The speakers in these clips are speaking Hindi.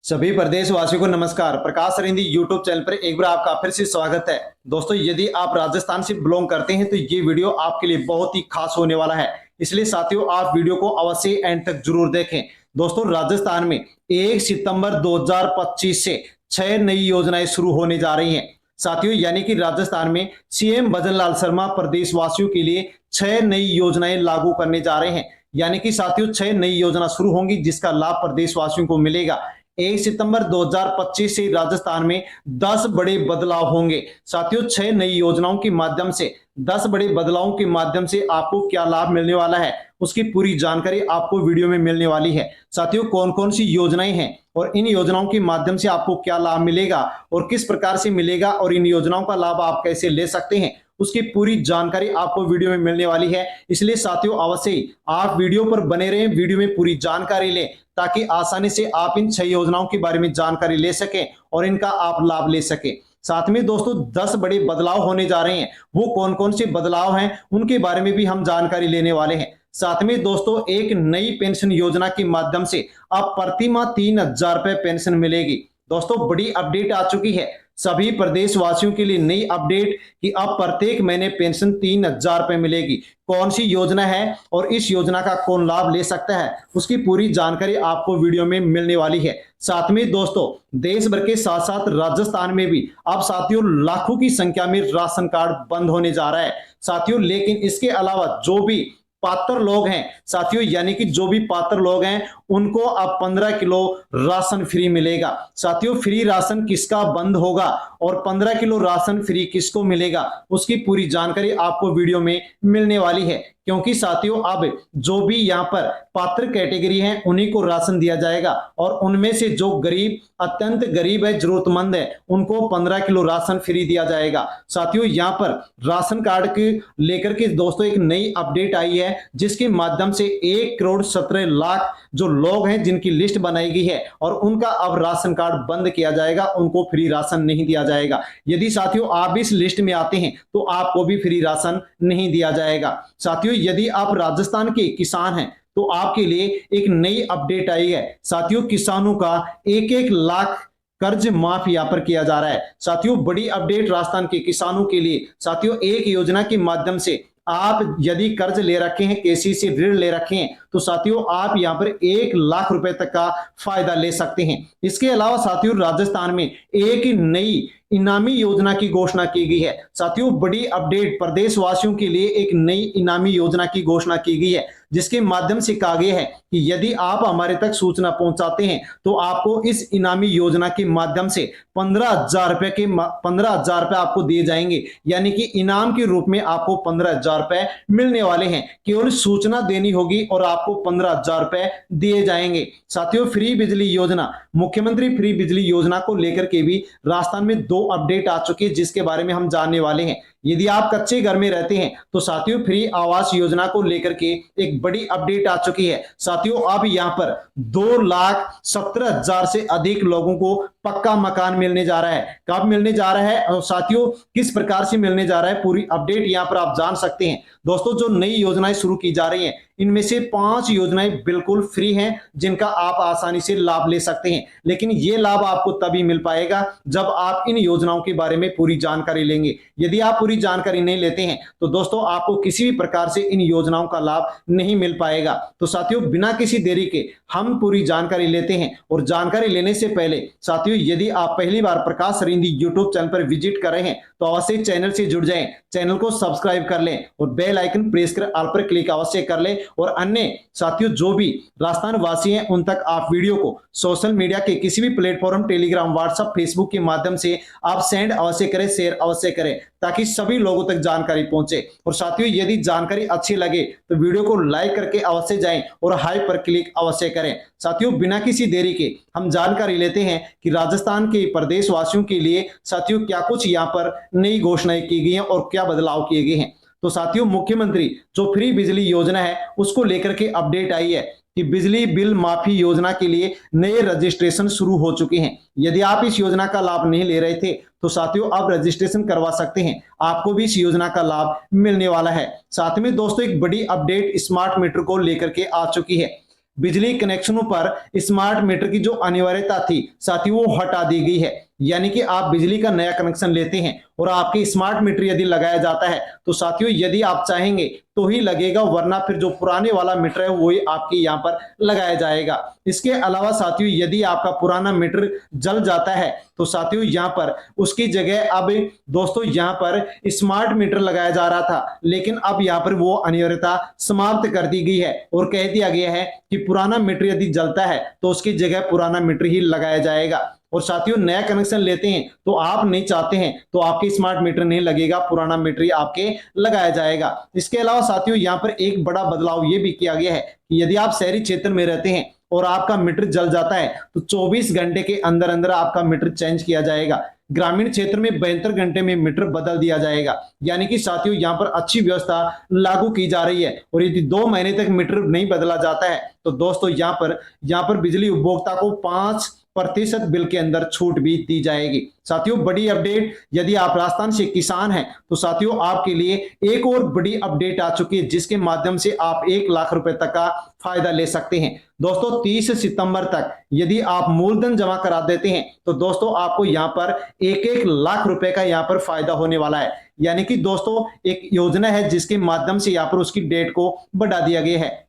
सभी प्रदेशवासियों को नमस्कार। प्रकाश सरिंदी यूट्यूब चैनल पर एक बार आपका फिर से स्वागत है। दोस्तों, यदि आप राजस्थान से बिलोंग करते हैं तो ये वीडियो आपके लिए बहुत ही खास होने वाला है, इसलिए साथियों आप वीडियो को अवश्य एंड तक जरूर देखें। दोस्तों, राजस्थान में 1 सितंबर 2025 से 6 नई योजनाएं शुरू होने जा रही हैं। साथियों, यानी कि राजस्थान में सीएम भजन लाल शर्मा प्रदेशवासियों के लिए 6 नई योजनाएं लागू करने जा रहे हैं। यानी कि साथियों 6 नई योजना शुरू होंगी जिसका लाभ प्रदेशवासियों को मिलेगा। 1 सितंबर 2025 से राजस्थान में 10 बड़े बदलाव होंगे। साथियों, 6 नई योजनाओं के माध्यम से 10 बड़े बदलावों के माध्यम से आपको क्या लाभ मिलने वाला है, उसकी पूरी जानकारी आपको वीडियो में मिलने वाली है। साथियों, कौन कौन सी योजनाएं हैं और इन योजनाओं के माध्यम से आपको क्या लाभ मिलेगा और किस प्रकार से मिलेगा और इन योजनाओं का लाभ आप कैसे ले सकते हैं, उसकी पूरी जानकारी आपको वीडियो में मिलने वाली है। इसलिए साथियों अवश्य ही आप वीडियो पर बने रहें, वीडियो में पूरी जानकारी लें ताकि आसानी से आप इन 6 योजनाओं के बारे में जानकारी ले सकें और इनका आप लाभ ले सकें। साथ में दोस्तों 10 बड़े बदलाव होने जा रहे हैं। वो कौन कौन से बदलाव हैं उनके बारे में भी हम जानकारी लेने वाले हैं। साथ में दोस्तों एक नई पेंशन योजना के माध्यम से अब प्रति माह 3,000 रुपए पेंशन मिलेगी। दोस्तों, बड़ी अपडेट आ चुकी है सभी प्रदेशवासियों के लिए। नई अपडेट कि अब प्रत्येक महीने पेंशन 3,000 रुपए मिलेगी। कौन सी योजना है और इस योजना का कौन लाभ ले सकता है, उसकी पूरी जानकारी आपको वीडियो में मिलने वाली है। साथ में दोस्तों देश भर के साथ साथ राजस्थान में भी अब साथियों लाखों की संख्या में राशन कार्ड बंद होने जा रहा है साथियों। लेकिन इसके अलावा जो भी पात्र लोग हैं साथियों, यानी कि जो भी पात्र लोग हैं उनको अब 15 किलो राशन फ्री मिलेगा। साथियों, फ्री राशन किसका बंद होगा और 15 किलो राशन फ्री किसको मिलेगा, उसकी पूरी जानकारी आपको वीडियो में मिलने वाली है। क्योंकि साथियों अब जो भी यहाँ पर पात्र कैटेगरी हैं उन्हीं को राशन दिया जाएगा और उनमें से जो गरीब, अत्यंत गरीब है, जरूरतमंद है, उनको 15 किलो राशन फ्री दिया जाएगा। साथियों, यहाँ पर राशन कार्ड के लेकर के दोस्तों एक नई अपडेट आई है जिसके माध्यम से 1 करोड़ 17 लाख जो लोग हैं जिनकी लिस्ट बनाई गई है और उनका अब राशन कार्ड बंद किया जाएगा, उनको फ्री राशन नहीं दिया जाएगा। यदि साथियों आप इस लिस्ट में आते हैं तो आपको भी फ्री राशन नहीं दिया जाएगा। साथियों, यदि आप राजस्थान के किसान हैं तो आपके लिए एक नई अपडेट आई है। साथियों, किसानों का 1-1 लाख कर्ज माफ यहाँ पर किया जा रहा है। साथियों, बड़ी अपडेट राजस्थान के किसानों के लिए। साथियों, एक योजना के माध्यम से आप यदि कर्ज ले रखे हैं, केसीसी से ऋण ले रखे हैं, तो साथियों आप यहां पर 1 लाख रुपए तक का फायदा ले सकते हैं। इसके अलावा साथियों राजस्थान में एक नई इनामी योजना की घोषणा की गई है। साथियों, बड़ी अपडेट प्रदेशवासियों के लिए एक नई इनामी योजना की घोषणा की गई है जिसके माध्यम से कहा गया है कि यदि आप हमारे तक सूचना पहुंचाते हैं तो आपको इस इनामी योजना के माध्यम से 15,000 रुपए आपको दिए जाएंगे। यानी कि इनाम के रूप में आपको 15,000 रुपए मिलने वाले हैं। केवल सूचना देनी होगी और आपको 15,000 रुपए दिए जाएंगे। साथियों, फ्री बिजली योजना, मुख्यमंत्री फ्री बिजली योजना को लेकर के भी राजस्थान में 2 अपडेट आ चुकी है जिसके बारे में हम जानने वाले हैं। यदि आप कच्चे घर में रहते हैं तो साथियों फ्री आवास योजना को लेकर के एक बड़ी अपडेट आ चुकी है। साथियों, अब यहां पर 2,17,000 से अधिक लोगों को पक्का मकान मिलने जा रहा है। कब मिलने जा रहा है और साथियों किस प्रकार से मिलने जा रहा है, पूरी अपडेट यहां पर आप जान सकते हैं। दोस्तों, जो नई योजनाएं शुरू की जा रही हैं इनमें से 5 योजनाएं बिल्कुल फ्री हैं जिनका आप आसानी से लाभ ले सकते हैं। लेकिन ये लाभ आपको तभी मिल पाएगा जब आप इन योजनाओं के बारे में पूरी जानकारी लेंगे। यदि आप पूरी जानकारी नहीं लेते हैं तो दोस्तों आपको किसी भी प्रकार से इन योजनाओं का लाभ नहीं मिल पाएगा। तो साथियों, बिना किसी देरी के हम पूरी जानकारी लेते हैं और जानकारी लेने से पहले साथियों यदि आप पहली बार प्रकाश सरिंदी यूट्यूब चैनल पर विजिट कर रहे हैं तो अवश्य चैनल से जुड़ जाएं, चैनल को सब्सक्राइब कर लें और बेल आइकन प्रेस कर ऑल पर क्लिक अवश्य कर लें। और अन्य साथियों जो भी राजस्थान वासी हैं उन तक आप वीडियो को सोशल मीडिया के किसी भी प्लेटफॉर्म, टेलीग्राम, व्हाट्सएप, फेसबुक के माध्यम से आप सेंड अवश्य करें, शेयर अवश्य करें ताकि सभी लोगों तक जानकारी पहुंचे। और साथियों यदि जानकारी अच्छी लगे तो वीडियो को लाइक करके अवश्य जाएं और हाई पर क्लिक अवश्य करें। साथियों, बिना किसी देरी के हम जानकारी लेते हैं कि राजस्थान के प्रदेशवासियों के लिए साथियों क्या कुछ यहाँ पर नई घोषणाएं की गई हैं और क्या बदलाव किए गए हैं। तो साथियों, मुख्यमंत्री जो फ्री बिजली योजना है उसको लेकर के अपडेट आई है कि बिजली बिल माफी योजना के लिए नए रजिस्ट्रेशन शुरू हो चुके हैं। यदि आप इस योजना का लाभ नहीं ले रहे थे तो साथियों आप रजिस्ट्रेशन करवा सकते हैं, आपको भी इस योजना का लाभ मिलने वाला है। साथ में दोस्तों एक बड़ी अपडेट स्मार्ट मीटर को लेकर के आ चुकी है। बिजली कनेक्शनों पर स्मार्ट मीटर की जो अनिवार्यता थी साथियों वो हटा दी गई है। यानी कि आप बिजली का नया कनेक्शन लेते हैं और आपके स्मार्ट मीटर यदि लगाया जाता है तो साथियों यदि आप चाहेंगे तो ही लगेगा, वरना फिर जो पुराने वाला मीटर है वही आपके यहाँ पर लगाया जाएगा। इसके अलावा साथियों यदि आपका पुराना मीटर जल जाता है तो साथियों यहाँ पर उसकी जगह अब दोस्तों यहाँ पर स्मार्ट मीटर लगाया जा रहा था, लेकिन अब यहाँ पर वो अनिवार्यता समाप्त कर दी गई है और कह दिया गया है कि पुराना मीटर यदि जलता है तो उसकी जगह पुराना मीटर ही लगाया जाएगा। और साथियों नया कनेक्शन लेते हैं तो आप नहीं चाहते हैं तो आपके स्मार्ट मीटर नहीं लगेगा, पुराना मीटर ही आपके लगाया जाएगा। इसके अलावा साथियों यहाँ पर एक बड़ा बदलाव ये भी किया गया है कि यदि आप शहरी क्षेत्र में रहते हैं और आपका मीटर जल जाता है तो 24 घंटे के अंदर अंदर आपका मीटर चेंज किया जाएगा। ग्रामीण क्षेत्र में 72 घंटे में मीटर बदल दिया जाएगा। यानी कि साथियों यहाँ पर अच्छी व्यवस्था लागू की जा रही है। और यदि 2 महीने तक मीटर नहीं बदला जाता है तो दोस्तों यहाँ पर बिजली उपभोक्ता को 5% बिल के अंदर छूट भी दी जाएगी। साथियों बड़ी अपडेट, यदि आप राजस्थान से किसान हैं तो साथियों आपके लिए एक और बड़ी अपडेट आ चुकी है जिसके माध्यम से आप 1 लाख रुपए तक का फायदा ले सकते हैं। दोस्तों 30 सितंबर तक यदि आप मूलधन जमा करा देते हैं तो दोस्तों आपको यहाँ पर 1-1 लाख रुपए का यहाँ पर फायदा होने वाला है। यानी कि दोस्तों एक योजना है जिसके माध्यम से यहाँ पर उसकी डेट को बढ़ा दिया गया है।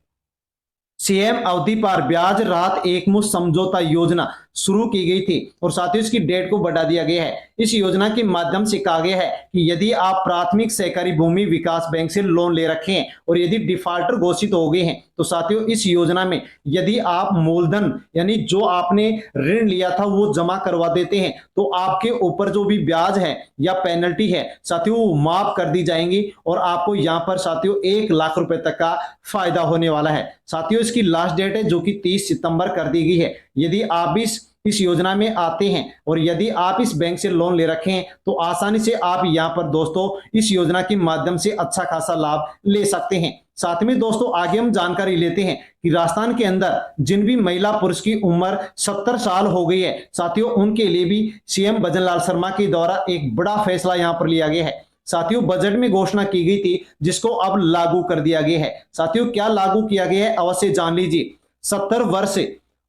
सीएम अवधि पर ब्याज राहत एकमुश्त समझौता योजना शुरू की गई थी और साथ ही इसकी डेट को बढ़ा दिया गया है। इस योजना के माध्यम से कहा गया है कि यदि आप प्राथमिक सहकारी भूमि विकास बैंक से लोन ले रखे हैं और यदि डिफॉल्टर घोषित हो गए हैं तो साथियों इस योजना में यदि आप मूलधन यानी जो आपने ऋण लिया था वो जमा करवा देते हैं तो आपके ऊपर जो भी ब्याज है या पेनल्टी है साथियों वो माफ कर दी जाएंगी और आपको यहाँ पर साथियों 1 लाख रुपए तक का फायदा होने वाला है। साथियों इसकी लास्ट डेट है जो कि 30 सितंबर कर दी गई है। यदि आप इस योजना में आते हैं और यदि आप इस बैंक से लोन ले रखे हैं तो आसानी से आप यहाँ पर दोस्तों इस योजना के माध्यम से अच्छा खासा लाभ ले सकते हैं। साथ में दोस्तों आगे हम जानकारी लेते हैं कि राजस्थान के अंदर जिन भी महिला पुरुष की उम्र 70 साल हो गई है साथियों उनके लिए भी सीएम भजन लाल शर्मा के द्वारा एक बड़ा फैसला यहाँ पर लिया गया है। साथियों बजट में घोषणा की गई थी जिसको अब लागू कर दिया गया है। साथियों क्या लागू किया गया है अवश्य जान लीजिए। 70 वर्ष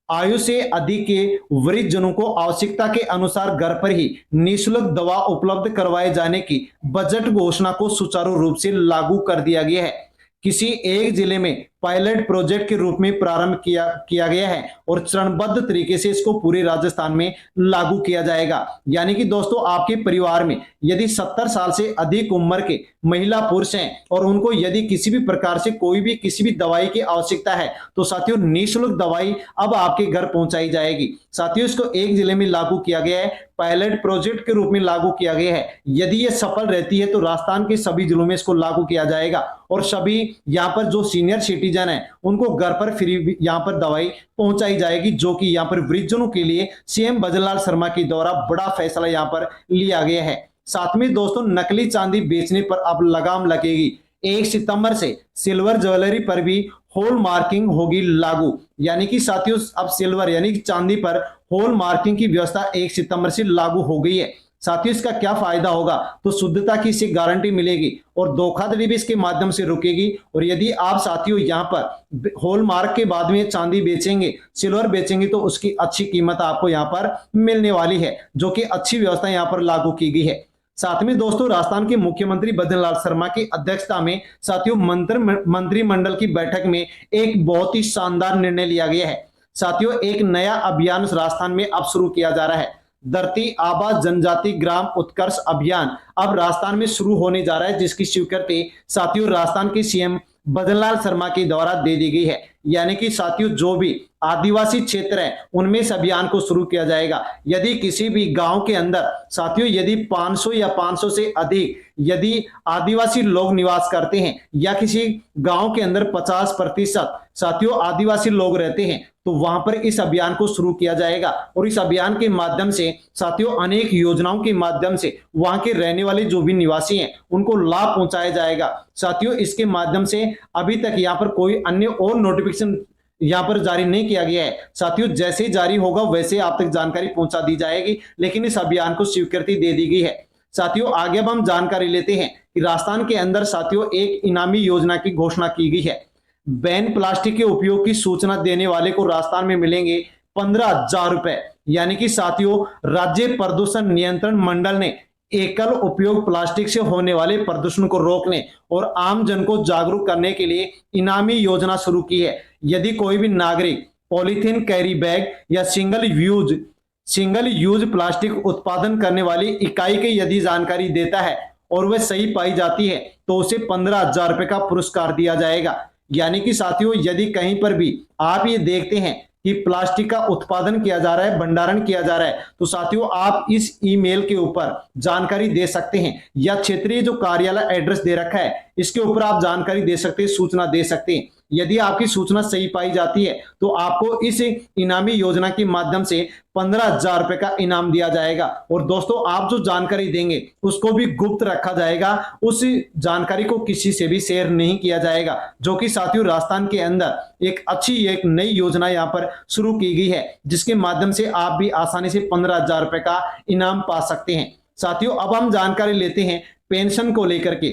आयु से अधिक के वृद्ध जनों को आवश्यकता के अनुसार घर पर ही निःशुल्क दवा उपलब्ध करवाए जाने की बजट घोषणा को सुचारू रूप से लागू कर दिया गया है। किसी एक जिले में पायलट प्रोजेक्ट के रूप में प्रारंभ किया गया है और चरणबद्ध तरीके से इसको पूरे राजस्थान में लागू किया जाएगा। यानी कि दोस्तों आपके परिवार में यदि 70 साल से अधिक उम्र के महिला पुरुष हैं और उनको यदि किसी भी प्रकार से कोई भी किसी भी दवाई की आवश्यकता है तो साथियों निःशुल्क दवाई अब आपके घर पहुंचाई जाएगी। साथियों इसको एक जिले में लागू किया गया है, पायलट प्रोजेक्ट के रूप में लागू किया गया है। यदि ये सफल रहती है तो राजस्थान के सभी जिलों में इसको लागू किया जाएगा और सभी यहाँ पर जो सीनियर सिटीजन है उनको घर पर फ्री यहाँ पर दवाई पहुंचाई जाएगी, जो कि यहाँ पर वृद्धजनों के लिए सीएम भजन लाल शर्मा के द्वारा बड़ा फैसला यहाँ पर लिया गया है। साथ में दोस्तों नकली चांदी बेचने पर अब लगाम लगेगी। 1 सितंबर से सिल्वर ज्वेलरी पर भी हॉल मार्किंग होगी लागू। यानी कि साथियों अब सिल्वर यानी कि चांदी पर हॉल मार्किंग की व्यवस्था 1 सितंबर से लागू हो गई है। साथियों इसका क्या फायदा होगा तो शुद्धता की इससे गारंटी मिलेगी और धोखाधड़ी भी इसके माध्यम से रुकेगी। और यदि आप साथियों यहाँ पर हॉलमार्क के बाद में चांदी बेचेंगे सिल्वर बेचेंगे तो उसकी अच्छी कीमत आपको यहाँ पर मिलने वाली है, जो कि अच्छी व्यवस्था यहाँ पर लागू की गई है। साथ में दोस्तों राजस्थान के मुख्यमंत्री भजन लाल शर्मा की अध्यक्षता में साथियों मंत्रिमंडल की बैठक में एक बहुत ही शानदार निर्णय लिया गया है। साथियों एक नया अभियान राजस्थान में अब शुरू किया जा रहा है। धरती आबा जनजाति ग्राम उत्कर्ष अभियान अब राजस्थान में शुरू होने जा रहा है, जिसकी स्वीकृति साथियों राजस्थान के सीएम भजन लाल शर्मा के द्वारा दे दी गई है। यानी कि साथियों जो भी आदिवासी क्षेत्र है उनमें इस अभियान को शुरू किया जाएगा। यदि किसी भी गांव के अंदर साथियों यदि 500 या 500 से अधिक यदि आदिवासी लोग निवास करते हैं या किसी गांव के अंदर 50% साथियों आदिवासी लोग रहते हैं तो वहां पर इस अभियान को शुरू किया जाएगा और इस अभियान के माध्यम से साथियों अनेक योजनाओं के माध्यम से वहां के रहने वाले जो भी निवासी हैं उनको लाभ पहुंचाया जाएगा। साथियों इसके माध्यम से अभी तक यहाँ पर कोई अन्य और नोटिफिकेशन यहाँ पर जारी नहीं किया गया है। साथियों जैसे ही जारी होगा वैसे आप तक जानकारी पहुंचा दी जाएगी, लेकिन इस अभियान को स्वीकृति दे दी गई है। साथियों आगे अब हम जानकारी लेते हैं कि राजस्थान के अंदर साथियों एक इनामी योजना की घोषणा की गई है। बैन प्लास्टिक के उपयोग की सूचना देने वाले को राजस्थान में मिलेंगे 15,000 रुपए। यानी कि साथियों, राज्य प्रदूषण नियंत्रण मंडल ने एकल उपयोग प्लास्टिक से होने वाले प्रदूषण को रोकने और आम जन को जागरूक करने के लिए इनामी योजना शुरू की है। यदि कोई भी नागरिक पॉलीथीन कैरी बैग या सिंगल यूज प्लास्टिक उत्पादन करने वाली इकाई की यदि जानकारी देता है और वह सही पाई जाती है तो उसे 15,000 रुपए का पुरस्कार दिया जाएगा। यानी कि साथियों, यदि कहीं पर भी आप ये देखते हैं कि प्लास्टिक का उत्पादन किया जा रहा है, भंडारण किया जा रहा है, तो साथियों आप इस ईमेल के ऊपर जानकारी दे सकते हैं या क्षेत्रीय जो कार्यालय एड्रेस दे रखा है इसके ऊपर आप जानकारी दे सकते हैं, सूचना दे सकते हैं। यदि आपकी सूचना सही पाई जाती है तो आपको इस इनामी योजना के माध्यम से 15,000 रुपए का इनाम दिया जाएगा। और दोस्तों, आप जो जानकारी देंगे उसको भी गुप्त रखा जाएगा, उस जानकारी को किसी से भी शेयर नहीं किया जाएगा, जो कि साथियों राजस्थान के अंदर एक नई योजना यहाँ पर शुरू की गई है, जिसके माध्यम से आप भी आसानी से 15,000 रुपए का इनाम पा सकते हैं। साथियों, अब हम जानकारी लेते हैं पेंशन को लेकर के।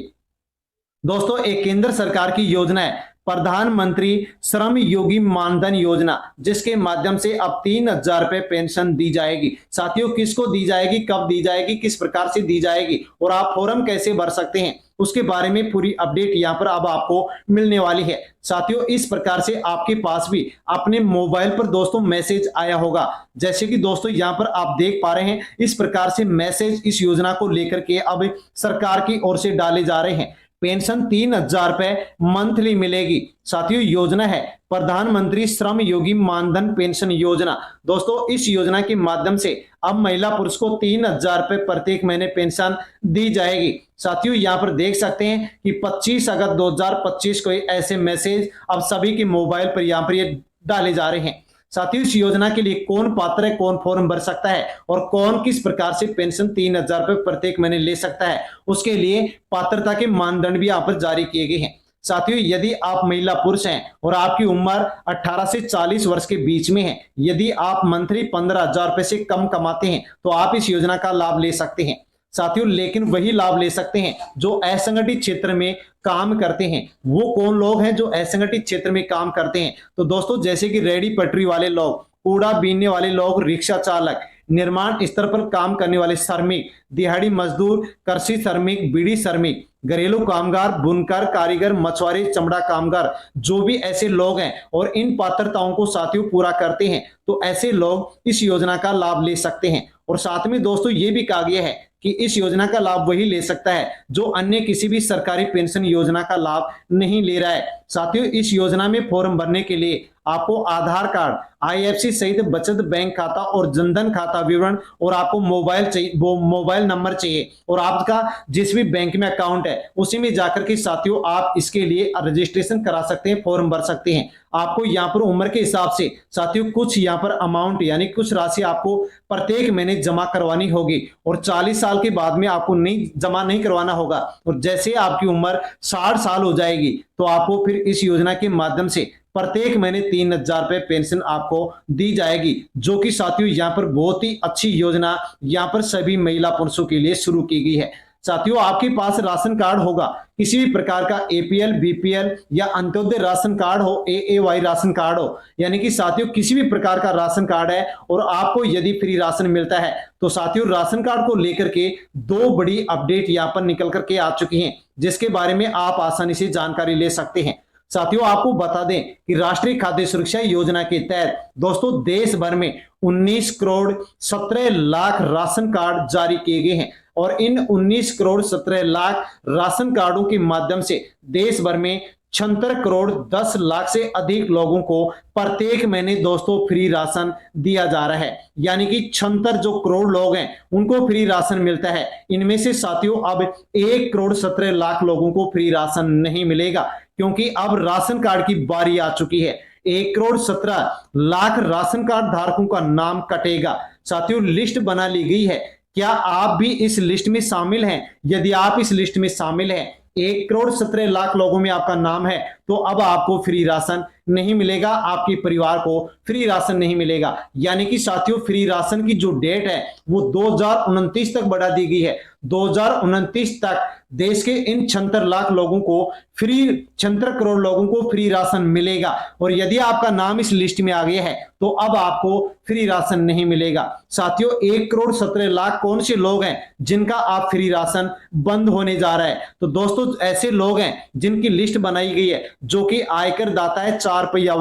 दोस्तों, एक केंद्र सरकार की योजना है प्रधानमंत्री श्रम योगी मानधन योजना, जिसके माध्यम से अब 3,000 रुपए पेंशन दी जाएगी। साथियों, किसको दी जाएगी, कब दी जाएगी, किस प्रकार से दी जाएगी और आप फॉर्म कैसे भर सकते हैं, उसके बारे में पूरी अपडेट यहाँ पर अब आपको मिलने वाली है। साथियों, इस प्रकार से आपके पास भी अपने मोबाइल पर दोस्तों मैसेज आया होगा, जैसे कि दोस्तों यहाँ पर आप देख पा रहे हैं, इस प्रकार से मैसेज इस योजना को लेकर के अब सरकार की ओर से डाले जा रहे हैं। पेंशन 3,000 रुपए मंथली मिलेगी। साथियों, योजना है प्रधानमंत्री श्रम योगी मानधन पेंशन योजना। दोस्तों, इस योजना के माध्यम से अब महिला पुरुष को 3,000 रुपए प्रत्येक महीने पेंशन दी जाएगी। साथियों, यहाँ पर देख सकते हैं कि 25 अगस्त 2025 को ऐसे मैसेज अब सभी के मोबाइल पर यहाँ पर ये डाले जा रहे हैं। साथियों, इस योजना के लिए कौन पात्र है, कौन फॉर्म भर सकता है और कौन किस प्रकार से पेंशन 3,000 रुपए प्रत्येक महीने ले सकता है, उसके लिए पात्रता के मानदंड भी यहाँ पर जारी किए गए हैं। साथियों, यदि आप महिला पुरुष हैं और आपकी उम्र 18 से 40 वर्ष के बीच में है, यदि आप मंथली 15,000 रुपए से कम कमाते हैं तो आप इस योजना का लाभ ले सकते हैं। साथियों, लेकिन वही लाभ ले सकते हैं जो असंगठित क्षेत्र में काम करते हैं। वो कौन लोग हैं जो असंगठित क्षेत्र में काम करते हैं? तो दोस्तों, जैसे कि रेहड़ी पटरी वाले लोग, कूड़ा बीनने वाले लोग, रिक्शा चालक, निर्माण स्तर पर काम करने वाले श्रमिक, दिहाड़ी मजदूर, कृषि श्रमिक, बीड़ी श्रमिक, घरेलू कामगार, बुनकर, कारीगर, मछुआरे, चमड़ा कामगार, जो भी ऐसे लोग हैं और इन पात्रताओं को साथियों पूरा करते हैं, तो ऐसे लोग इस योजना का लाभ ले सकते हैं। और साथ में दोस्तों, ये भी कहा गया है कि इस योजना का लाभ वही ले सकता है जो अन्य किसी भी सरकारी पेंशन योजना का लाभ नहीं ले रहा है। साथियों, इस योजना में फॉर्म भरने के लिए आपको आधार कार्ड, आईएफएससी सहित बचत बैंक खाता और जनधन खाता विवरण और आपको मोबाइल चाहिए, वो मोबाइल नंबर चाहिए और आपका जिस भी बैंक में अकाउंट है उसी में जाकर के साथियों आप इसके लिए रजिस्ट्रेशन करा सकते हैं, फॉर्म भर सकते हैं। आपको यहाँ पर उम्र के हिसाब से साथियों कुछ यहाँ पर अमाउंट यानी कुछ राशि आपको प्रत्येक महीने जमा करवानी होगी और 40 साल के बाद में आपको जमा नहीं करवाना होगा। और जैसे आपकी उम्र 60 साल हो जाएगी तो आपको फिर इस योजना के माध्यम से प्रत्येक महीने 3,000 रुपए पेंशन आपको दी जाएगी, जो कि साथियों यहाँ पर बहुत ही अच्छी योजना यहाँ पर सभी महिला पुरुषों के लिए शुरू की गई है। साथियों, आपके पास राशन कार्ड होगा, किसी भी प्रकार का एपीएल, बीपीएल या अंत्योदय राशन कार्ड हो, एएवाई राशन कार्ड हो, यानी कि साथियों किसी भी प्रकार का राशन कार्ड है और आपको यदि फ्री राशन मिलता है, तो साथियों राशन कार्ड को लेकर के 2 बड़ी अपडेट यहाँ पर निकल करके आ चुकी हैं, जिसके बारे में आप आसानी से जानकारी ले सकते हैं। साथियों, आपको बता दें कि राष्ट्रीय खाद्य सुरक्षा योजना के तहत दोस्तों देश भर में 19 करोड़ 17 लाख राशन कार्ड जारी किए गए हैं और इन 19 करोड़ 17 लाख राशन कार्डों के माध्यम से देश भर में 76 करोड़ 10 लाख से अधिक लोगों को प्रत्येक महीने दोस्तों फ्री राशन दिया जा रहा है। यानी कि 76 जो करोड़ लोग हैं उनको फ्री राशन मिलता है। इनमें से साथियों अब 1 करोड़ 17 लाख लोगों को फ्री राशन नहीं मिलेगा, क्योंकि अब राशन कार्ड की बारी आ चुकी है। 1 करोड़ 17 लाख राशन कार्ड धारकों का नाम कटेगा। साथियों, लिस्ट बना ली गई है, क्या आप भी इस लिस्ट में शामिल हैं? यदि आप इस लिस्ट में शामिल हैं, 1 करोड़ 17 लाख लोगों में आपका नाम है, तो अब आपको फ्री राशन नहीं मिलेगा, आपके परिवार को फ्री राशन नहीं मिलेगा। यानी कि साथियों फ्री राशन की जो डेट है वो 2029 तक बढ़ा दी गई है। 2029 तक देश के इन 76 लाख लोगों को फ्री 76 करोड़ लोगों को फ्री राशन मिलेगा। और यदि आपका नाम इस लिस्ट में आ गया है तो अब आपको फ्री राशन नहीं मिलेगा। साथियों 1 करोड़ 17 लाख कौन से लोग हैं जिनका आप फ्री राशन बंद होने जा रहा है? तो दोस्तों ऐसे लोग हैं जिनकी लिस्ट बनाई गई है, जो कि आयकर दाता है, 4 पहिया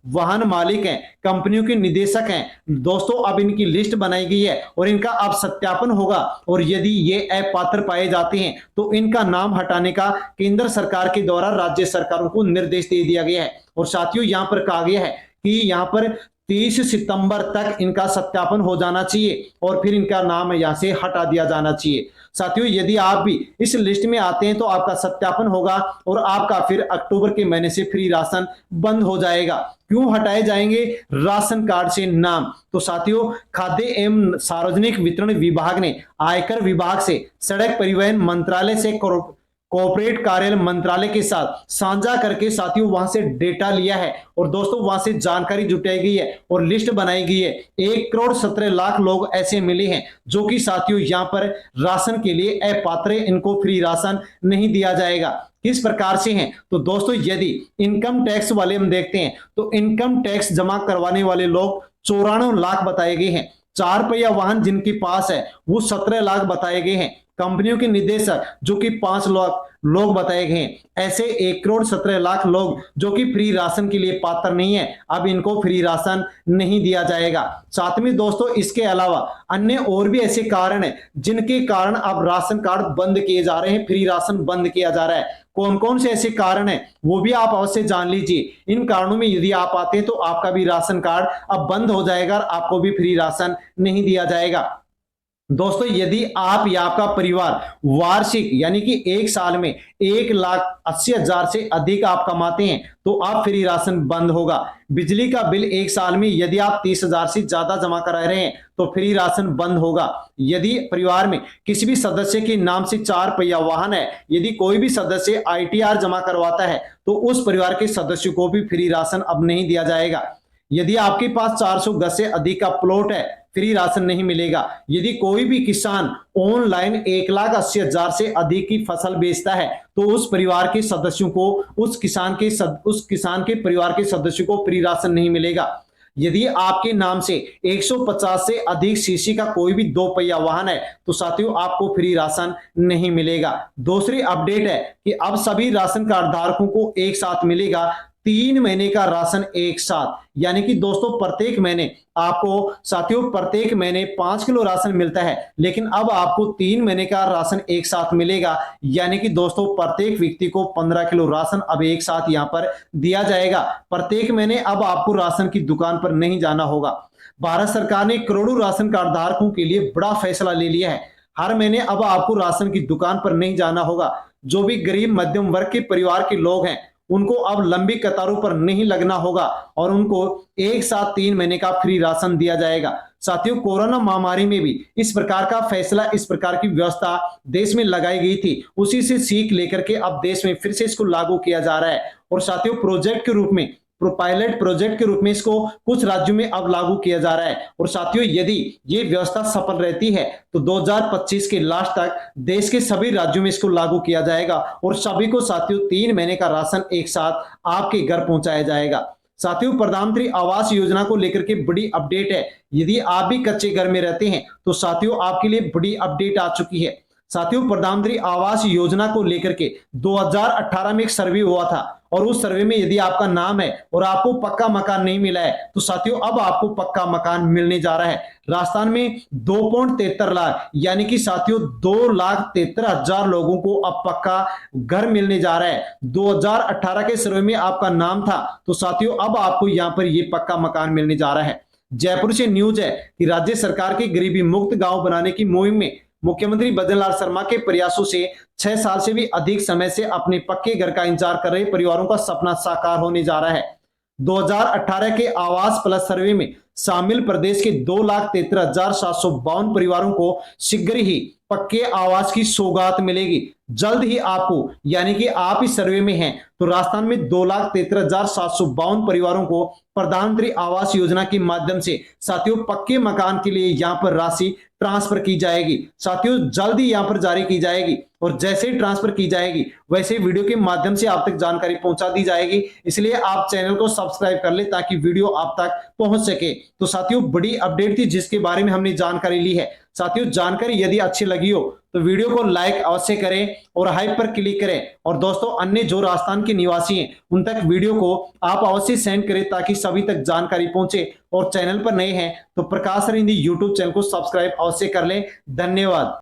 वाहन मालिक हैं, कंपनियों के निदेशक हैं। दोस्तों अब इनकी लिस्ट बनाई गई है और इनका अब सत्यापन होगा, और यदि ये अपात्र पाए जाते हैं तो इनका नाम हटाने का केंद्र सरकार के द्वारा राज्य सरकारों को निर्देश दे दिया गया है। और साथियों यहां पर कहा गया है कि यहां पर 30 सितंबर तक इनका सत्यापन हो जाना चाहिए और फिर इनका नाम यहां से हटा दिया जाना चाहिए। साथियों यदि आप भी इस लिस्ट में आते हैं तो आपका सत्यापन होगा और आपका फिर अक्टूबर के महीने से फ्री राशन बंद हो जाएगा। क्यों हटाए जाएंगे राशन कार्ड से नाम? तो साथियों खाद्य एवं सार्वजनिक वितरण विभाग ने आयकर विभाग से, सड़क परिवहन मंत्रालय से, कॉर्पोरेट कार्यालय मंत्रालय के साथ साझा करके साथियों वहां से डेटा लिया है और दोस्तों वहां से जानकारी जुटाई गई है और लिस्ट बनाई गई है। 1 करोड़ 17 लाख लोग ऐसे मिले हैं जो कि साथियों यहां पर राशन के लिए अपात्र, इनको फ्री राशन नहीं दिया जाएगा। किस प्रकार से हैं? तो दोस्तों यदि इनकम टैक्स वाले हम देखते हैं तो इनकम टैक्स जमा करवाने वाले लोग 94 लाख बताए गए हैं। 4 पहिया वाहन जिनके पास है वो 17 लाख बताए गए हैं। कंपनियों के निदेशक जो कि 5 लाख लोग बताए गए हैं। ऐसे 1 करोड़ 17 लाख लोग जो कि फ्री राशन के लिए पात्र नहीं है, अब इनको फ्री राशन नहीं दिया जाएगा। साथ में दोस्तों इसके अलावा अन्य और भी ऐसे कारण हैं जिनके कारण अब राशन कार्ड बंद किए जा रहे हैं, फ्री राशन बंद किया जा रहा है। कौन कौन से ऐसे कारण हैं वो भी आप अवश्य जान लीजिए। इन कारणों में यदि आप आते हैं तो आपका भी राशन कार्ड अब बंद हो जाएगा और आपको भी फ्री राशन नहीं दिया जाएगा। दोस्तों यदि आप या आपका परिवार वार्षिक यानी कि एक साल में 1,80,000 से अधिक आप कमाते हैं तो आप फ्री राशन बंद होगा। बिजली का बिल एक साल में यदि आप 30,000 से ज्यादा जमा करा रहे हैं तो फ्री राशन बंद होगा। यदि परिवार में किसी भी सदस्य के नाम से 4 पहिया वाहन है, यदि कोई भी सदस्य ITR जमा करवाता है तो उस परिवार के सदस्य को भी फ्री राशन अब नहीं दिया जाएगा। यदि आपके पास 400 गज से अधिक का प्लॉट है, फ्री राशन नहीं मिलेगा। यदि कोई भी किसान ऑनलाइन 1,80,000 से अधिक की फसल बेचता है तो उस परिवार के सदस्यों को, उस किसान के परिवार के सदस्यों को फ्री राशन नहीं मिलेगा। यदि आपके नाम से 150 से अधिक सीसी का कोई भी 2 पहिया वाहन है तो साथियों आपको फ्री राशन नहीं मिलेगा। दूसरी अपडेट है कि अब सभी राशन कार्ड धारकों को एक साथ मिलेगा 3 महीने का राशन एक साथ। यानी कि दोस्तों प्रत्येक महीने आपको साथियों प्रत्येक महीने 5 किलो राशन मिलता है, लेकिन अब आपको 3 महीने का राशन एक साथ मिलेगा। यानी कि दोस्तों प्रत्येक व्यक्ति को 15 किलो राशन अब एक साथ यहां पर दिया जाएगा। प्रत्येक महीने अब आपको राशन की दुकान पर नहीं जाना होगा। भारत सरकार ने करोड़ों राशन कार्ड धारकों के लिए बड़ा फैसला ले लिया है। हर महीने अब आपको राशन की दुकान पर नहीं जाना होगा। जो भी गरीब मध्यम वर्ग के परिवार के लोग हैं उनको अब लंबी कतारों पर नहीं लगना होगा और उनको एक साथ 3 महीने का फ्री राशन दिया जाएगा। साथियों कोरोना महामारी में भी इस प्रकार का फैसला, इस प्रकार की व्यवस्था देश में लगाई गई थी, उसी से सीख लेकर के अब देश में फिर से इसको लागू किया जा रहा है। और साथियों प्रोजेक्ट के रूप में, पायलट प्रोजेक्ट के रूप में इसको कुछ राज्यों में अब लागू किया जा रहा है। और साथियों यदि ये व्यवस्था सफल रहती है तो 2025 के लास्ट तक देश के सभी राज्यों में इसको लागू किया जाएगा और सभी को साथियों 3 महीने का राशन एक साथ आपके घर पहुंचाया जाएगा। साथियों प्रधानमंत्री आवास योजना को लेकर के बड़ी अपडेट है। यदि आप भी कच्चे घर में रहते हैं तो साथियों आपके लिए बड़ी अपडेट आ चुकी है। साथियों प्रधानमंत्री आवास योजना को लेकर के 2018 में एक सर्वे हुआ था और उस सर्वे में यदि आपका नाम है और आपको पक्का मकान नहीं मिला है तो साथियों अब आपको पक्का मकान मिलने जा रहा है। राजस्थान में 2.73 लाख यानी कि साथियों 2,73,000 लोगों को अब पक्का घर मिलने जा रहा है। 2018 के सर्वे में आपका नाम था तो साथियों अब आपको यहां पर ये पक्का मकान मिलने जा रहा है। जयपुर से न्यूज है कि राज्य सरकार की गरीबी मुक्त गांव बनाने की मुहिम में मुख्यमंत्री भजनलाल शर्मा के प्रयासों से 6 साल से भी अधिक समय से अपने पक्के घर का इंतजार कर रहे परिवारों का सपना साकार होने जा रहा है। 2018 के आवास प्लस सर्वे में शामिल प्रदेश के 2,73,752 परिवारों को शीघ्र ही पक्के आवास की सौगात मिलेगी जल्द ही आपको। यानी कि आप इस सर्वे में हैं तो राजस्थान में 2,73,752 परिवारों को प्रधानमंत्री आवास योजना के माध्यम से साथियों पक्के मकान के लिए यहां पर राशि ट्रांसफर की जाएगी। साथियों जल्द ही यहां पर जारी की जाएगी और जैसे ही ट्रांसफर की जाएगी वैसे वीडियो के माध्यम से आप तक जानकारी पहुंचा दी जाएगी। इसलिए आप चैनल को सब्सक्राइब कर ले ताकि वीडियो आप तक पहुंच सके। तो साथियों बड़ी अपडेट थी जिसके बारे में हमने जानकारी ली है। साथियों जानकारी यदि अच्छी लगी हो तो वीडियो को लाइक अवश्य करें और हाइप पर क्लिक करें। और दोस्तों अन्य जो राजस्थान के निवासी हैं उन तक वीडियो को आप अवश्य सेंड करें ताकि सभी तक जानकारी पहुंचे। और चैनल पर नए हैं तो प्रकाश सर हिंदी यूट्यूब चैनल को सब्सक्राइब अवश्य कर लें। धन्यवाद।